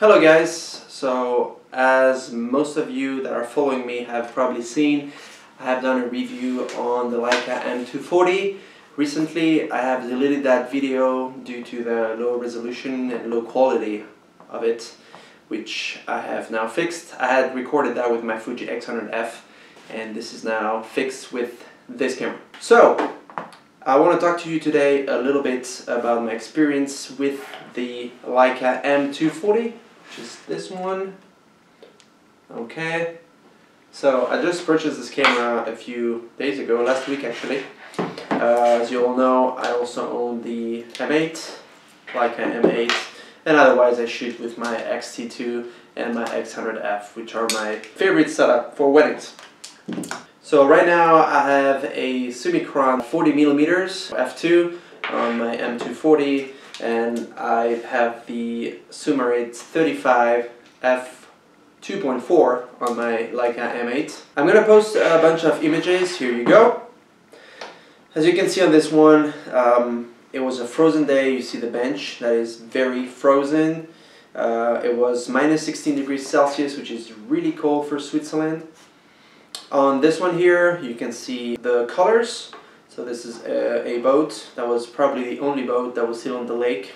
Hello guys, so as most of you that are following me have probably seen, I have done a review on the Leica M240. Recently I have deleted that video due to the low resolution and low quality of it, which I have now fixed. I had recorded that with my Fuji x100f and this is now fixed with this camera. So I want to talk to you today a little bit about my experience with the Leica M240, which is this one. Okay, so I just purchased this camera a few days ago, last week actually. As you all know, I also own the M8, Leica M8, and otherwise I shoot with my xt30 and my x100f, which are my favorite setup for weddings. So right now I have a Summicron 40mm f2 on my M240, and I have the xt30 f 2.4 on my Leica M8. I'm gonna post a bunch of images. Here you go. As you can see on this one, it was a frozen day. You see the bench that is very frozen. It was minus 16 degrees Celsius, which is really cold for Switzerland. On this one here, you can see the colors. So this is a boat. That was probably the only boat that was still on the lake.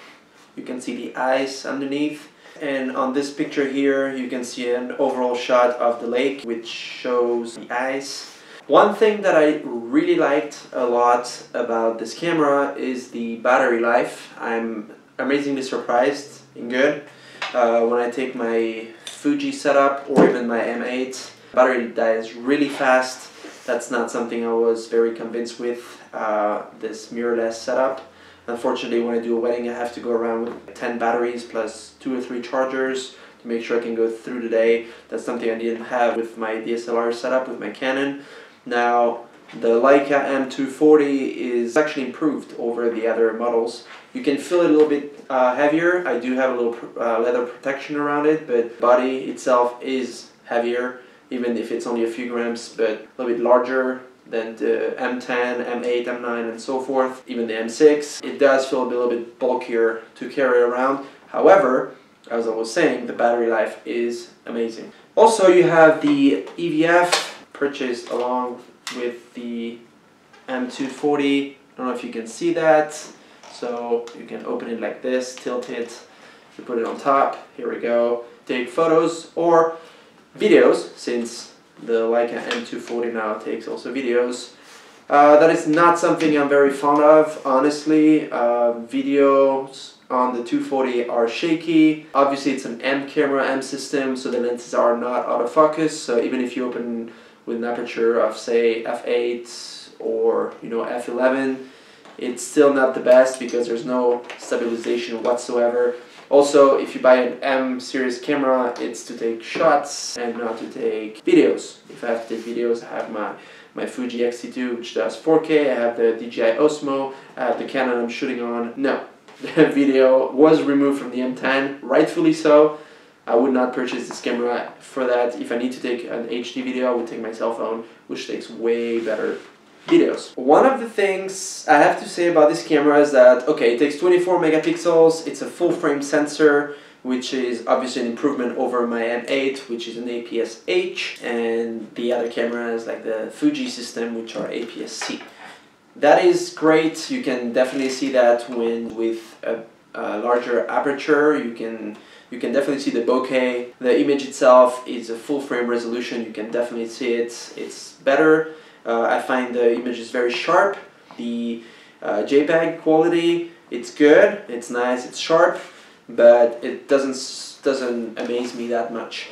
You can see the ice underneath. And on this picture here, you can see an overall shot of the lake, which shows the ice. One thing that I really liked a lot about this camera is the battery life. I'm amazingly surprised and good. When I take my Fuji setup or even my M8, battery dies really fast. That's not something I was very convinced with this mirrorless setup. Unfortunately, when I do a wedding, I have to go around with 10 batteries plus 2 or 3 chargers to make sure I can go through the day. That's something I didn't have with my DSLR setup with my Canon. Now, the Leica M240 is actually improved over the other models. You can feel it a little bit heavier. I do have a little leather protection around it, but the body itself is heavier, even if it's only a few grams, but a little bit larger than the M10, M8, M9 and so forth, even the M6. It does feel a little bit bulkier to carry around. However, as I was saying, the battery life is amazing. Also, you have the EVF purchased along with the M240. I don't know if you can see that. So you can open it like this, tilt it, you put it on top, here we go. Take photos or videos, since the Leica M240 now takes also videos. That is not something I'm very fond of, honestly. Videos on the 240 are shaky. Obviously it's an M camera, M system, so the lenses are not autofocus. So even if you open with an aperture of say f8 or f11, it's still not the best because there's no stabilization whatsoever. Also, if you buy an M series camera, it's to take shots and not to take videos. If I have to take videos, I have my Fuji xt30, which does 4K, I have the DJI Osmo, I have the Canon I'm shooting on. No, the video was removed from the M10, rightfully so. I would not purchase this camera for that. If I need to take an HD video, I would take my cell phone, which takes way better videos. One of the things I have to say about this camera is that, okay, it takes 24 megapixels, it's a full frame sensor, which is obviously an improvement over my M8, which is an APS-H, and the other cameras like the Fuji system, which are APS-C. That is great. You can definitely see that when with a larger aperture, you can definitely see the bokeh. The image itself is a full frame resolution, you can definitely see it. It's better. I find the image is very sharp. The JPEG quality, it's good, it's nice, it's sharp, but it doesn't amaze me that much.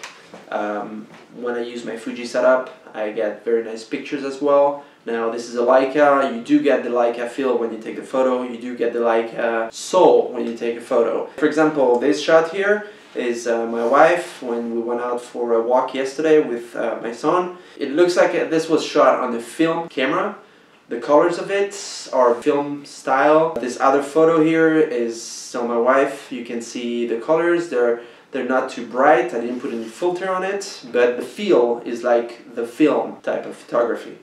When I use my Fuji setup, I get very nice pictures as well. Now this is a Leica, you do get the Leica feel when you take a photo, you do get the Leica soul when you take a photo. For example, this shot here is my wife when we went out for a walk yesterday with my son. It looks like this was shot on the film camera. The colors of it are film style. This other photo here is still my wife. You can see the colors, they're not too bright. I didn't put any filter on it, but the feel is like the film type of photography.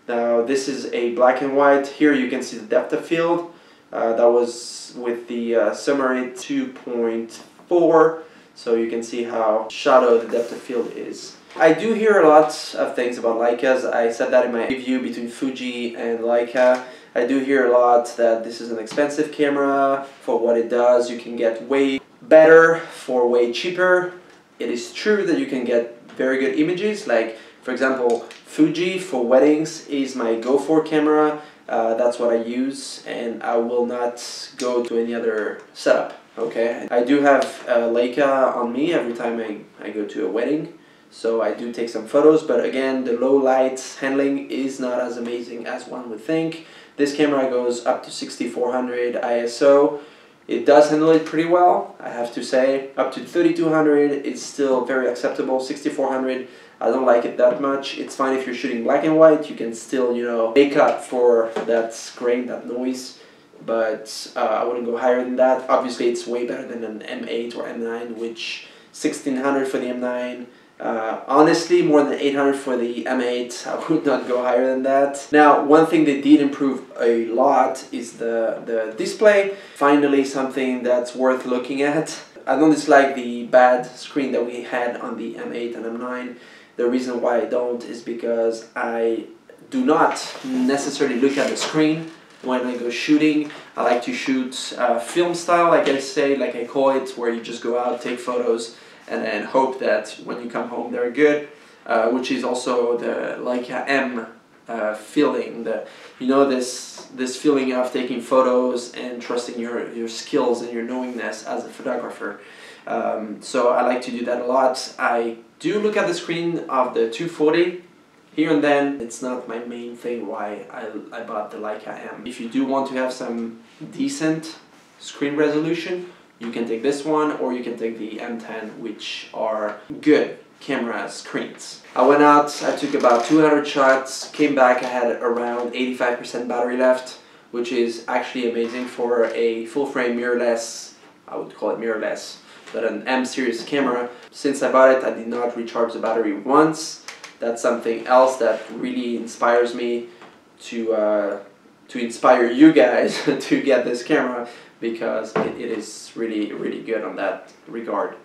Now this is a black and white. Here you can see the depth of field. That was with the Summary 2.4. so you can see how shallow the depth of field is. I do hear a lot of things about Leicas. I said that in my review between Fuji and Leica. I do hear a lot that this is an expensive camera. For what it does, you can get way better for way cheaper. It is true that you can get very good images, like for example Fuji for weddings is my go-for camera. That's what I use, and I will not go to any other setup. Okay, I do have Leica on me every time I go to a wedding, so I do take some photos, but again, the low light handling is not as amazing as one would think. This camera goes up to 6400 ISO. It does handle it pretty well, I have to say. Up to 3200 is still very acceptable. 6400, I don't like it that much. It's fine if you're shooting black and white. You can still, you know, make up for that grain, that noise. But I wouldn't go higher than that. Obviously, it's way better than an M8 or M9, which 1600 for the M9. Honestly, more than 800 for the M8. I would not go higher than that. Now, one thing they did improve a lot is the display. Finally, something that's worth looking at. I don't dislike the bad screen that we had on the M8 and M9. The reason why I don't is because I do not necessarily look at the screen when I go shooting. I like to shoot film style, like I say, like I call it, where you just go out, take photos, and then hope that when you come home they're good, which is also the Leica M feeling. You know, this feeling of taking photos and trusting your skills and your knowingness as a photographer. So I like to do that a lot. I do look at the screen of the 240 here and then. It's not my main thing why I bought the Leica M. If you do want to have some decent screen resolution, you can take this one, or you can take the M10, which are good camera screens. I went out, I took about 200 shots, came back, I had around 85% battery left, which is actually amazing for a full frame mirrorless, I would call it mirrorless, but an M series camera. Since I bought it, I did not recharge the battery once. That's something else that really inspires me to inspire you guys to get this camera, because it is really, really good on that regard.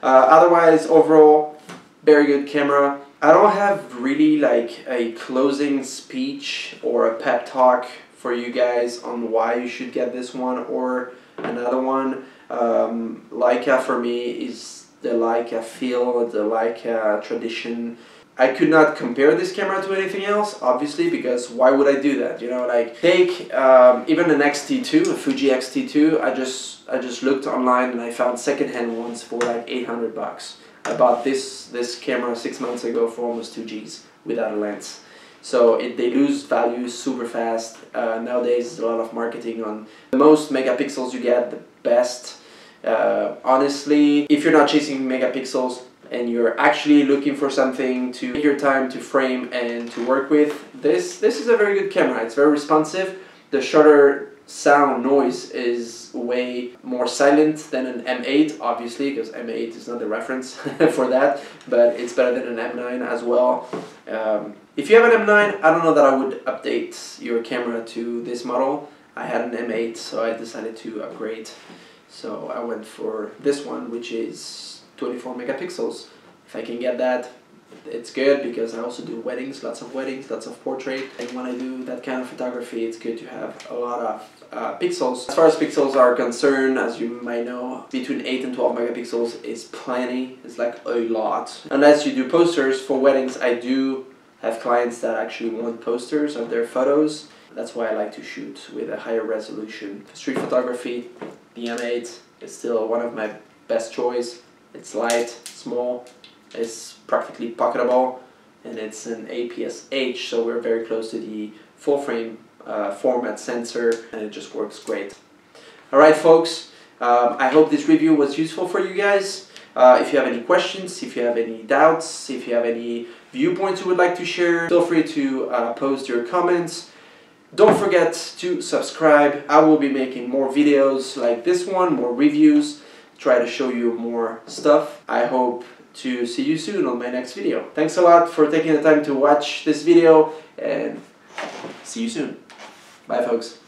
Otherwise, overall, very good camera. I don't have really like a closing speech or a pep talk for you guys on why you should get this one or another one. Leica for me is the Leica feel, the Leica tradition. I could not compare this camera to anything else, obviously, because why would I do that? You know, like take even an xt2, a Fuji xt2. I just looked online and I found secondhand ones for like 800 bucks. I bought this camera 6 months ago for almost 2 Gs without a lens. So they lose value super fast. Nowadays, there's a lot of marketing on the most megapixels you get, the best. Honestly, if you're not chasing megapixels and you're actually looking for something to take your time to frame and to work with, this is a very good camera. It's very responsive. The shutter sound noise is way more silent than an M8, obviously, because M8 is not the reference for that, but it's better than an M9 as well. If you have an M9, I don't know that I would update your camera to this model. I had an M8, so I decided to upgrade. So I went for this one, which is 24 megapixels. If I can get that, it's good, because I also do weddings, lots of portrait. And when I do that kind of photography, it's good to have a lot of pixels. As far as pixels are concerned, as you might know, between 8 and 12 megapixels is plenty. It's like a lot. Unless you do posters for weddings, I do have clients that actually want posters of their photos. That's why I like to shoot with a higher resolution. For street photography, the M8 is still one of my best choice. It's light, small, it's practically pocketable, and it's an APS-H, so we're very close to the full frame format sensor, and it just works great. Alright folks, I hope this review was useful for you guys. If you have any questions, if you have any doubts, if you have any viewpoints you would like to share, feel free to post your comments. Don't forget to subscribe. I will be making more videos like this one, more reviews, try to show you more stuff. I hope to see you soon on my next video. Thanks a lot for taking the time to watch this video, and see you soon. Bye folks.